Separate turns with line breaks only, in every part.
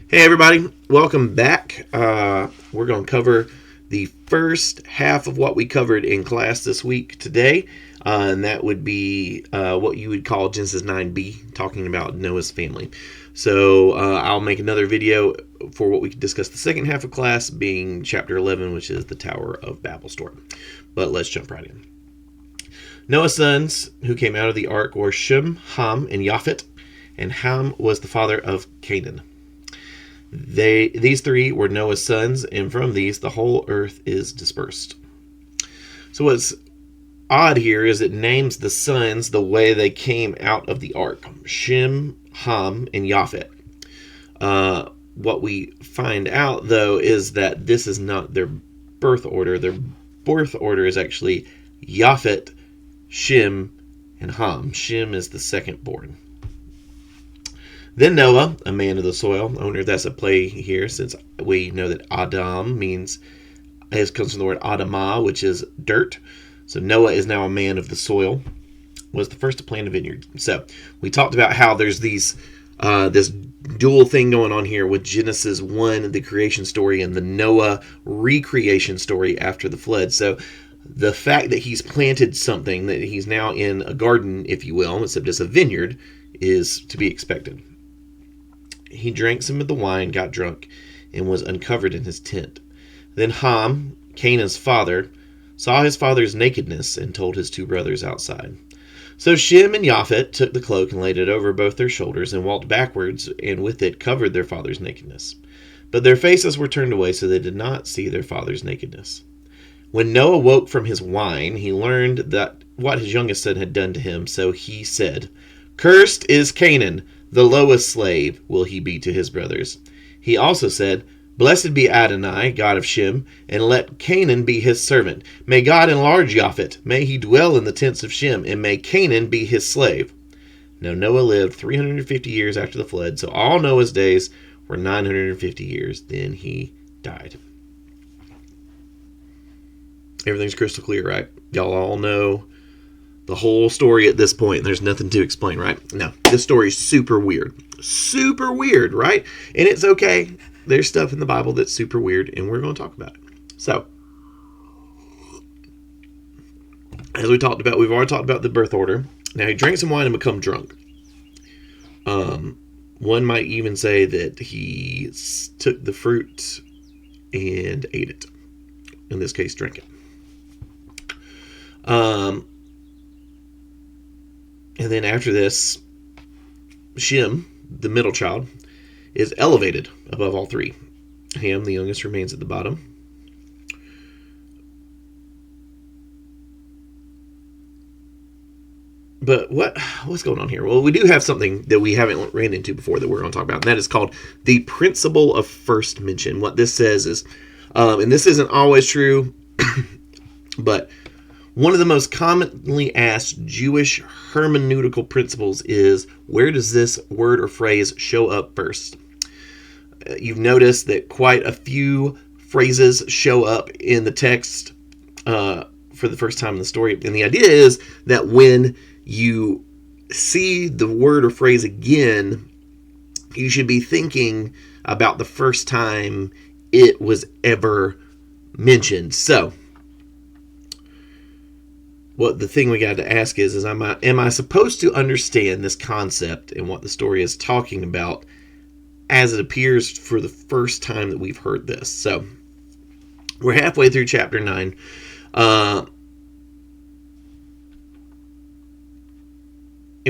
Hey everybody, welcome back. We're going to cover the first half of what we covered in class this week today, and that would be what you would call Genesis 9b, talking about Noah's family. So I'll make another video for what we could discuss the second half of class, being chapter 11, which is the Tower of Babel story. But let's jump right in. Noah's sons who came out of the ark were Shem, Ham, and Japhet, and Ham was the father of Canaan. These three were Noah's sons, and from these the whole earth is dispersed. So what's odd here is it names the sons the way they came out of the ark: Shem, Ham, and Japhet. What we find out, though, is that this is not their birth order. Their birth order is actually Japhet, Shem, and Ham. Shem is the second born. Then Noah, a man of the soil. I wonder if that's a play here, since we know that Adam comes from the word Adamah, which is dirt. So Noah is now a man of the soil, was the first to plant a vineyard. So we talked about how there's this dual thing going on here with Genesis 1, the creation story, and the Noah recreation story after the flood. So the fact that he's planted something, that he's now in a garden, if you will, except it's a vineyard, is to be expected. He drank some of the wine, got drunk, and was uncovered in his tent. Then Ham, Canaan's father, saw his father's nakedness and told his two brothers outside. So Shem and Japhet took the cloak and laid it over both their shoulders and walked backwards, and with it covered their father's nakedness. But their faces were turned away, so they did not see their father's nakedness. When Noah woke from his wine, he learned that what his youngest son had done to him, so he said, "Cursed is Canaan, the lowest slave will he be to his brothers." He also said, "Blessed be Adonai, God of Shem, and let Canaan be his servant. May God enlarge Japhet, may he dwell in the tents of Shem, and may Canaan be his slave." Now Noah lived 350 years after the flood, so all Noah's days were 950 years. Then he died. Everything's crystal clear, right? Y'all all know the whole story at this point, and there's nothing to explain, right? No, this story is super weird. Super weird, right? And it's okay. There's stuff in the Bible that's super weird, and we're going to talk about it. So, as we've already talked about the birth order. Now, he drank some wine and become drunk. One might even say that he took the fruit and ate it. In this case, drank it. And then after this, Shem, the middle child, is elevated above all three. Ham, the youngest, remains at the bottom. But what's going on here? Well, we do have something that we haven't ran into before that we're going to talk about, and that is called the principle of first mention. What this says is, and this isn't always true, but one of the most commonly asked Jewish hermeneutical principles is, where does this word or phrase show up first? You've noticed that quite a few phrases show up in the text for the first time in the story. And the idea is that when you see the word or phrase again, you should be thinking about the first time it was ever mentioned. So, what the thing we got to ask is am I supposed to understand this concept and what the story is talking about as it appears for the first time that we've heard this? So, we're halfway through chapter 9. And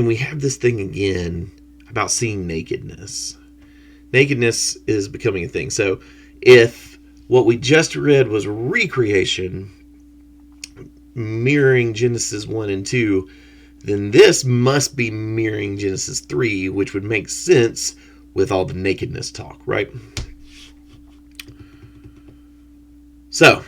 we have this thing again about seeing nakedness. Nakedness is becoming a thing. So, if what we just read was recreation, mirroring Genesis 1 and 2, then this must be mirroring Genesis 3, which would make sense with all the nakedness talk, right? So,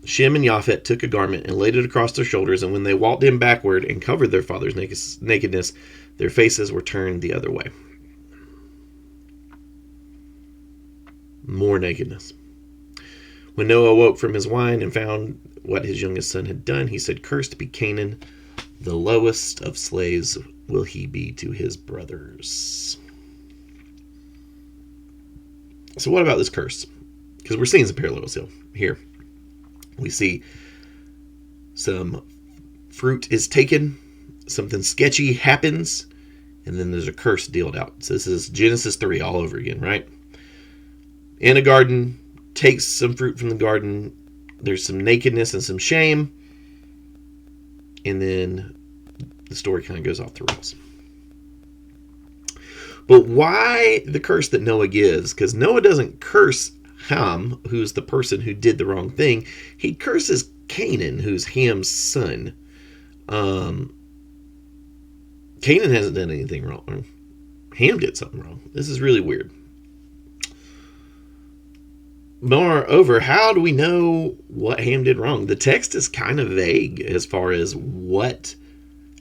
Shem and Japhet took a garment and laid it across their shoulders, and when they walked in backward and covered their father's nakedness, their faces were turned the other way. More nakedness. When Noah awoke from his wine and found what his youngest son had done, he said, "Cursed be Canaan, the lowest of slaves will he be to his brothers." So what about this curse? Because we're seeing some parallels here. We see some fruit is taken, something sketchy happens, and then there's a curse dealt out. So this is Genesis 3 all over again, right? In a garden, takes some fruit from the garden. There's some nakedness and some shame. And then the story kind of goes off the rails. But why the curse that Noah gives? Because Noah doesn't curse Ham, who's the person who did the wrong thing. He curses Canaan, who's Ham's son. Canaan hasn't done anything wrong. Ham did something wrong. This is really weird. Moreover, how do we know what Ham did wrong? The text is kind of vague as far as what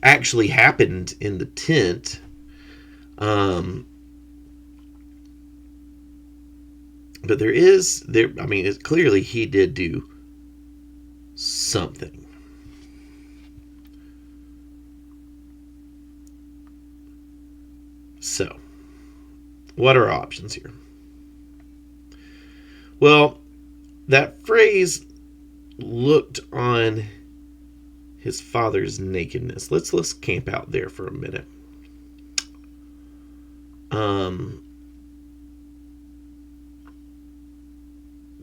actually happened in the tent. But it's clearly he did do something. So, what are our options here? Well, that phrase looked on his father's nakedness. Let's camp out there for a minute.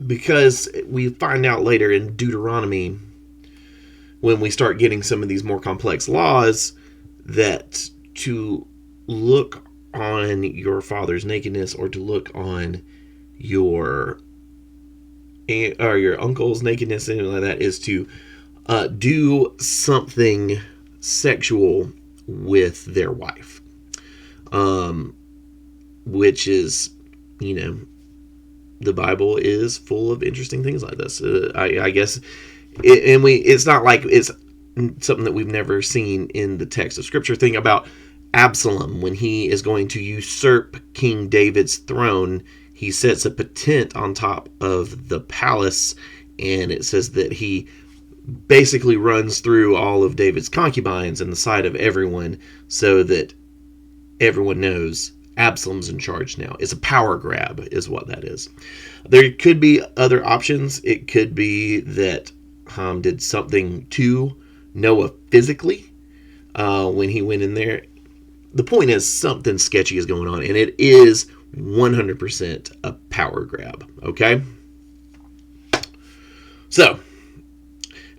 Because we find out later in Deuteronomy, when we start getting some of these more complex laws, that to look on your father's nakedness or to look on your uncle's nakedness, anything like that, is to do something sexual with their wife. Which is, the Bible is full of interesting things like this. I guess, it's not like it's something that we've never seen in the text of Scripture. Thing about Absalom, when he is going to usurp King David's throne, he sets up a tent on top of the palace, and it says that he basically runs through all of David's concubines in the sight of everyone, so that everyone knows Absalom's in charge now. It's a power grab, is what that is. There could be other options. It could be that Ham did something to Noah physically when he went in there. The point is, something sketchy is going on, and it is 100% a power grab. Okay? So,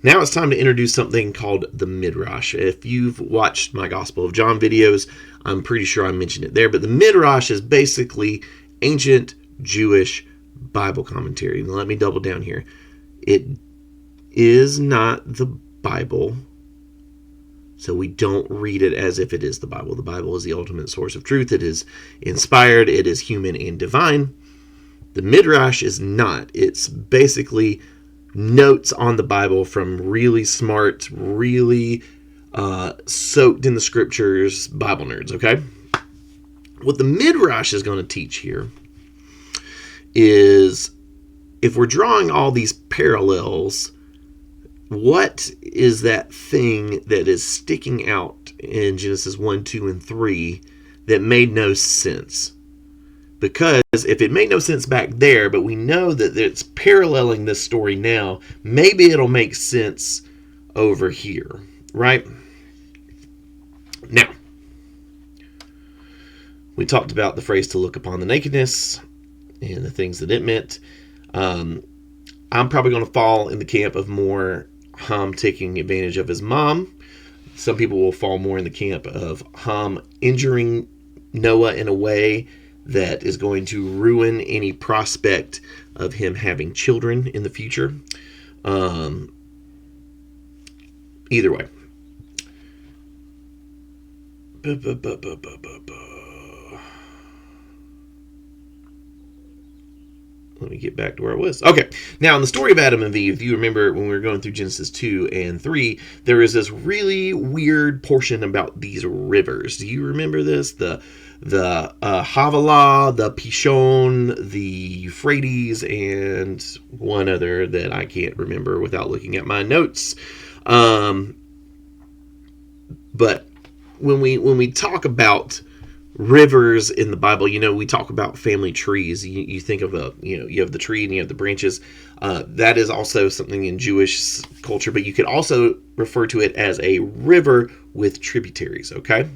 now it's time to introduce something called the Midrash. If you've watched my Gospel of John videos, I'm pretty sure I mentioned it there. But the Midrash is basically ancient Jewish Bible commentary. Now, let me double down here. It is not the Bible, so we don't read it as if it is the Bible. The Bible is the ultimate source of truth. It is inspired. It is human and divine. The Midrash is not. It's basically notes on the Bible from really smart, really soaked in the Scriptures Bible nerds, okay? What the Midrash is going to teach here is, if we're drawing all these parallels, what is that thing that is sticking out in Genesis 1, 2, and 3 that made no sense? Because if it made no sense back there, but we know that it's paralleling this story now, maybe it'll make sense over here, right? Now, we talked about the phrase to look upon the nakedness and the things that it meant. I'm probably going to fall in the camp of more Ham taking advantage of his mom. Some people will fall more in the camp of Ham injuring Noah in a way that is going to ruin any prospect of him having children in the future. Either way. Let me get back to where I was. Okay. Now, in the story of Adam and Eve, if you remember when we were going through Genesis 2 and 3, there is this really weird portion about these rivers. Do you remember this? The Havilah, the Pishon, the Euphrates, and one other that I can't remember without looking at my notes. But when we talk about rivers in the Bible, we talk about family trees. You think of you have the tree and you have the branches. That is also something in Jewish culture, but you could also refer to it as a river with tributaries, okay?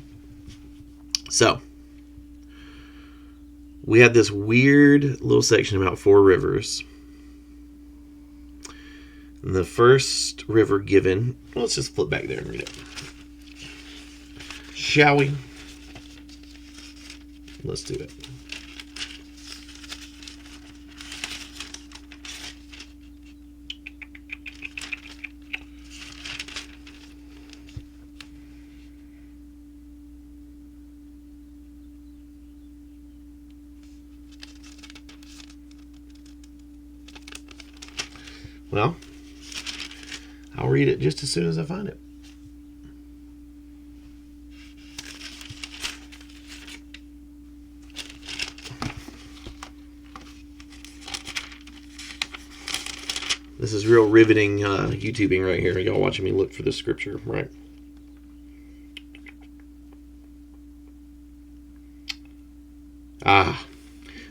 So, we had this weird little section about 4 rivers. And the first river given, let's just flip back there and read it. Shall we? Let's do it. Well, I'll read it just as soon as I find it. This is real riveting YouTubing right here. Y'all watching me look for the scripture, right?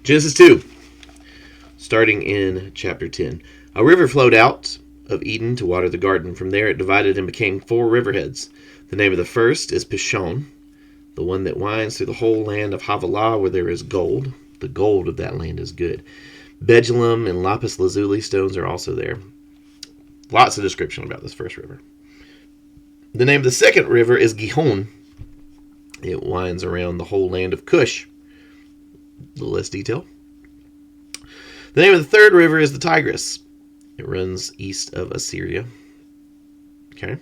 Genesis 2, starting in chapter 10. A river flowed out of Eden to water the garden. From there it divided and became 4 riverheads. The name of the first is Pishon, the one that winds through the whole land of Havilah, where there is gold. The gold of that land is good. Bdellium and lapis lazuli stones are also there. Lots of description about this first river. The name of the second river is Gihon. It winds around the whole land of Cush. A little less detail. The name of the third river is the Tigris. It runs east of Assyria. Okay.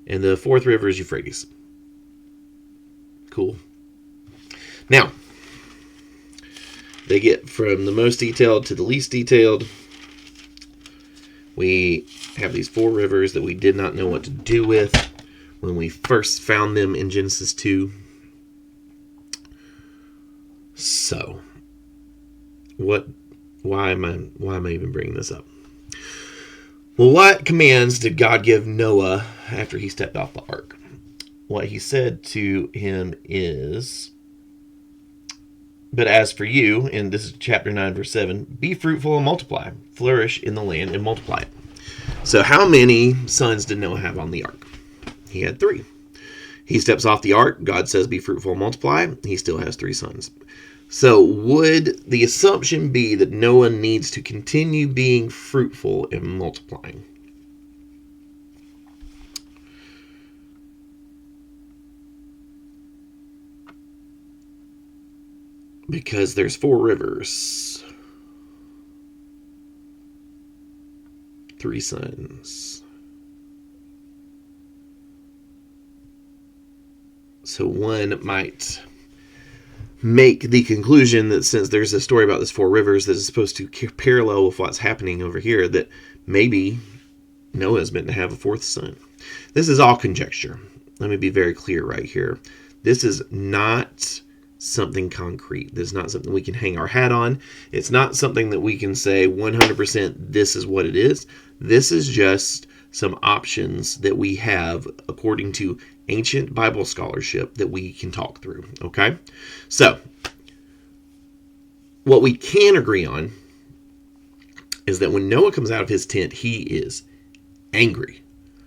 And the fourth river is Euphrates. Cool. Now, they get from the most detailed to the least detailed. We have these 4 rivers that we did not know what to do with when we first found them in Genesis 2. So, why am I even bringing this up? Well, what commands did God give Noah after he stepped off the ark? What he said to him is, but as for you, and this is chapter 9, verse 7, be fruitful and multiply, flourish in the land and multiply it. So how many sons did Noah have on the ark? He had 3. He steps off the ark. God says, be fruitful and multiply. He still has 3 sons. So would the assumption be that Noah needs to continue being fruitful and multiplying? Because there's 4 rivers. 3 sons. So one might make the conclusion that since there's a story about this 4 rivers that is supposed to parallel with what's happening over here, that maybe Noah is meant to have a 4th son. This is all conjecture. Let me be very clear right here. This is not something concrete. This is not something we can hang our hat on. It's not something that we can say 100% this is what it is. This is just some options that we have according to ancient Bible scholarship that we can talk through, okay? So, what we can agree on is that when Noah comes out of his tent, he is angry.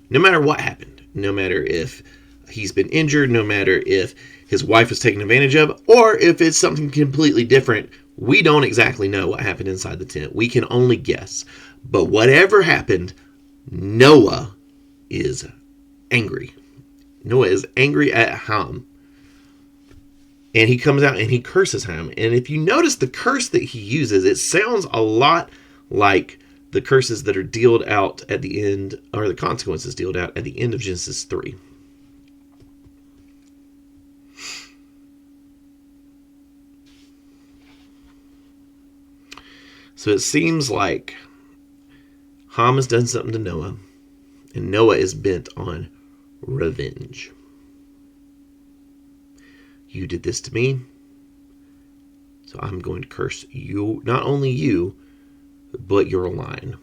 No matter what happened, no matter if he's been injured, no matter if his wife was taken advantage of, or if it's something completely different, we don't exactly know what happened inside the tent. We can only guess. But whatever happened, Noah is angry. Noah is angry at Ham. And he comes out and he curses Ham. And if you notice the curse that he uses, it sounds a lot like the curses that are dealt out at the end, or the consequences dealt out at the end of Genesis 3. So it seems like Ham has done something to Noah, and Noah is bent on revenge. You did this to me, so I'm going to curse you, not only you, but your line.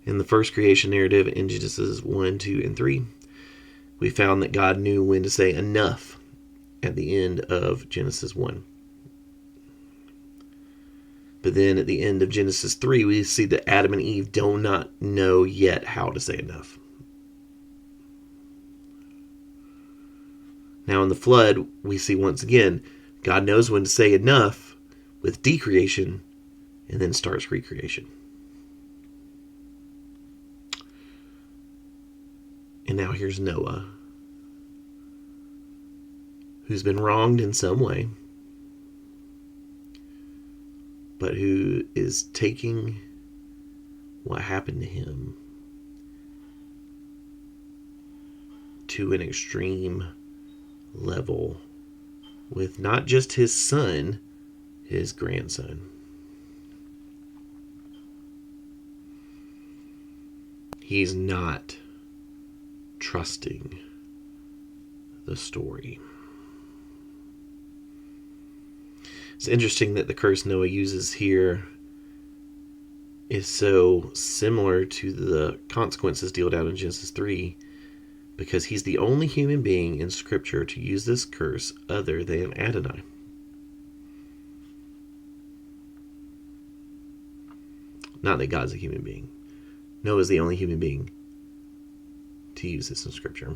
In the first creation narrative in Genesis 1, 2, and 3, we found that God knew when to say enough at the end of Genesis 1. But then at the end of Genesis 3, we see that Adam and Eve do not know yet how to say enough. Now in the flood, we see once again, God knows when to say enough with decreation and then starts recreation. And now here's Noah, who's been wronged in some way, but who is taking what happened to him to an extreme level with not just his son, his grandson. He's not trusting the story. It's interesting that the curse Noah uses here is so similar to the consequences dealt out in Genesis 3, because he's the only human being in Scripture to use this curse other than Adonai. Not that God's a human being. Noah's the only human being to use this in Scripture.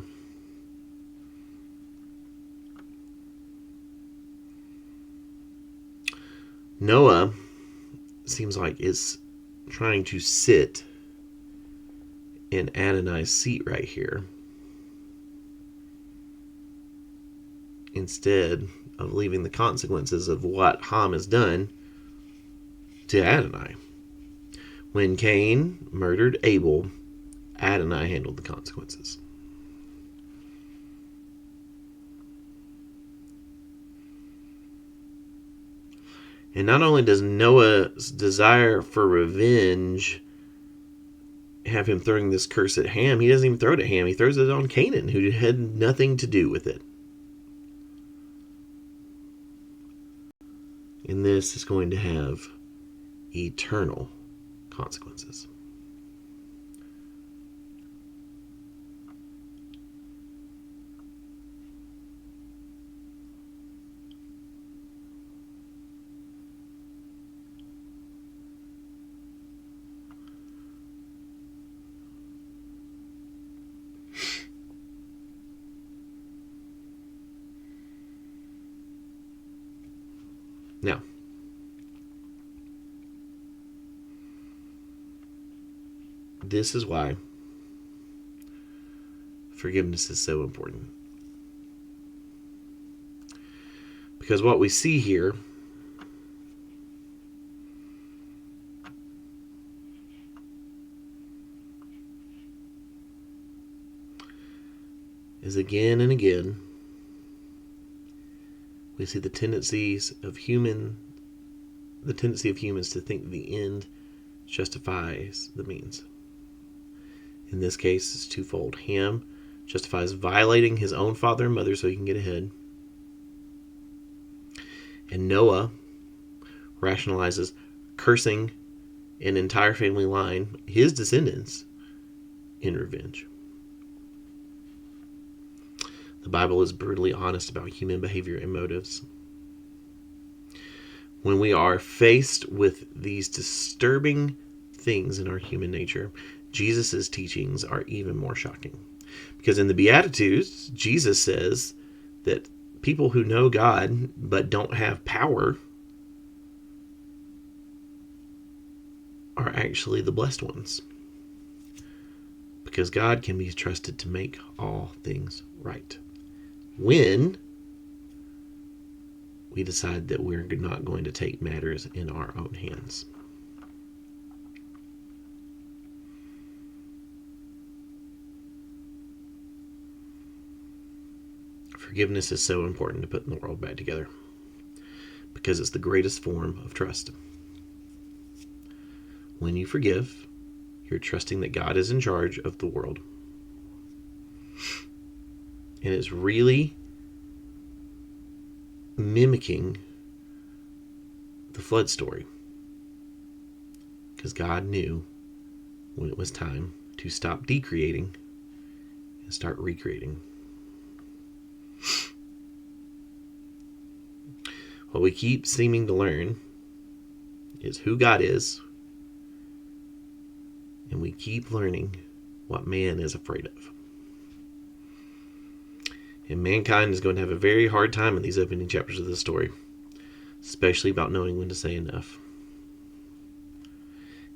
Noah seems like is trying to sit in Adonai's seat right here, instead of leaving the consequences of what Ham has done to Adonai. When Cain murdered Abel, Adonai handled the consequences. And not only does Noah's desire for revenge have him throwing this curse at Ham, he doesn't even throw it at Ham. He throws it on Canaan, who had nothing to do with it. And this is going to have eternal consequences. Now, this is why forgiveness is so important. Because what we see here is again and again we see the tendency of humans to think the end justifies the means. In this case, it's twofold. Ham justifies violating his own father and mother so he can get ahead. And Noah rationalizes cursing an entire family line, his descendants, in revenge. The Bible is brutally honest about human behavior and motives. When we are faced with these disturbing things in our human nature, Jesus' teachings are even more shocking. Because in the Beatitudes, Jesus says that people who know God but don't have power are actually the blessed ones. Because God can be trusted to make all things right. When we decide that we're not going to take matters in our own hands. Forgiveness is so important to put in the world back together because it's the greatest form of trust. When you forgive, you're trusting that God is in charge of the world. And it's really mimicking the flood story. Because God knew when it was time to stop decreating and start recreating. What we keep seeming to learn is who God is, and we keep learning what man is afraid of. And mankind is going to have a very hard time in these opening chapters of the story, especially about knowing when to say enough.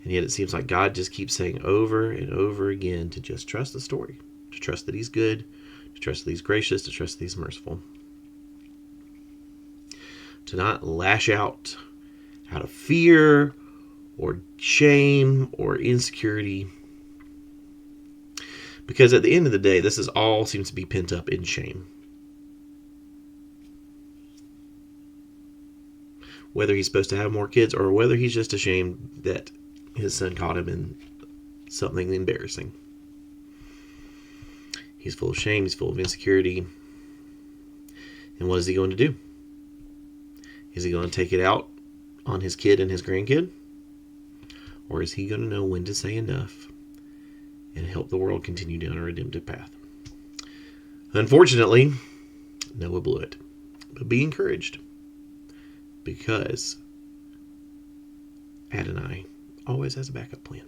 And yet it seems like God just keeps saying over and over again to just trust the story, to trust that he's good, to trust that he's gracious, to trust that he's merciful. To not lash out of fear or shame or insecurity. Because at the end of the day, this is all seems to be pent up in shame. Whether he's supposed to have more kids or whether he's just ashamed that his son caught him in something embarrassing. He's full of shame. He's full of insecurity. And what is he going to do? Is he going to take it out on his kid and his grandkid? Or is he going to know when to say enough and help the world continue down a redemptive path? Unfortunately, Noah blew it. But be encouraged, because Adonai always has a backup plan.